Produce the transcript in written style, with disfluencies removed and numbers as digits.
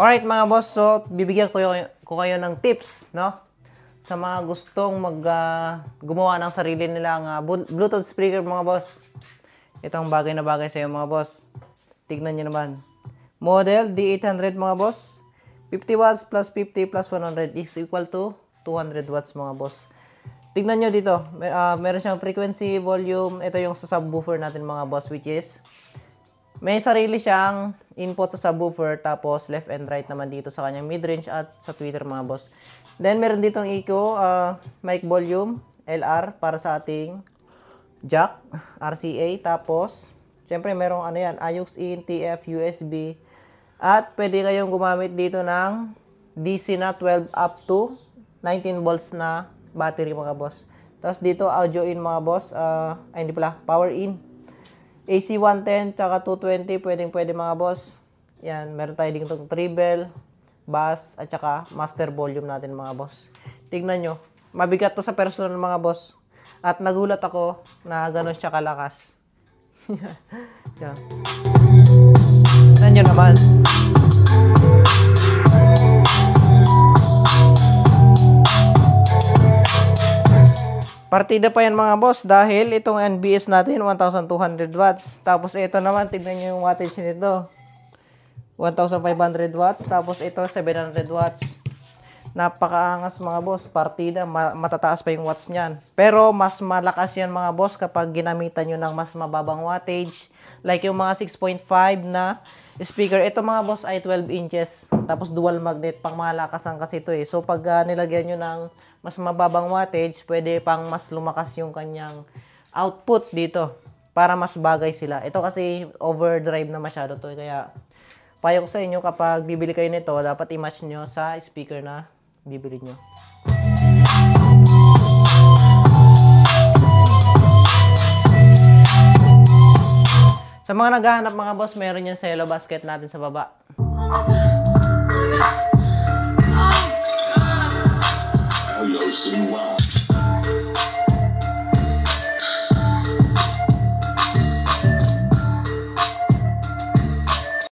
Alright mga boss, so bibigyan ko kayo ng tips, no? Sa mga gustong gumawa ng sarili nilang Bluetooth speaker mga boss. Itong bagay na bagay sa iyo mga boss. Tignan niyo naman. Model D800 mga boss. 50 watts plus 50 plus 100 is equal to 200 watts mga boss. Tignan nyo dito. Meron siyang frequency, volume. Ito yung sa subwoofer natin mga boss, which is may sarili siyang input sa subwoofer, tapos left and right naman dito sa kanyang mid-range at sa tweeter mga boss. Then meron ditong echo, mic volume, LR para sa ating jack, RCA. Tapos, syempre merong ano yan, AUX in, TF, USB. At pwede kayong gumamit dito ng DC na 12 up to 19 volts na battery mga boss. Tapos dito audio in mga boss, hindi pala, power in. AC 110 tsaka 220 pwede mga boss. Yan, meron tayo dito treble, bass at tsaka master volume natin mga boss. Tignan nyo, mabigat to sa personal mga boss. At nagulat ako na gano'n siya kalakas. Yan. Tignan nyo naman. Partida pa yan mga boss dahil itong NBS natin 1200 watts. Tapos ito naman, tignan nyo yung wattage nito. 1500 watts. Tapos ito 700 watts. Napakaangas mga boss. Partida, matataas pa yung watts niyan. Pero mas malakas yan mga boss kapag ginamitan nyo ng mas mababang wattage. Like yung mga 6.5 na speaker. Ito mga boss ay 12 inches. Tapos dual magnet, pang malakasan kasi ito eh. So pag nilagyan nyo ng mas mababang wattage, pwede pang mas lumakas yung kanyang output dito. Para mas bagay sila. Ito kasi overdrive na masyado to. Kaya payo ko sa inyo kapag bibili kayo nito, dapat i-match nyo sa speaker na bibili nyo. Sa mga naghahanap mga boss, meron yan sa yellow basket natin sa baba. Oh,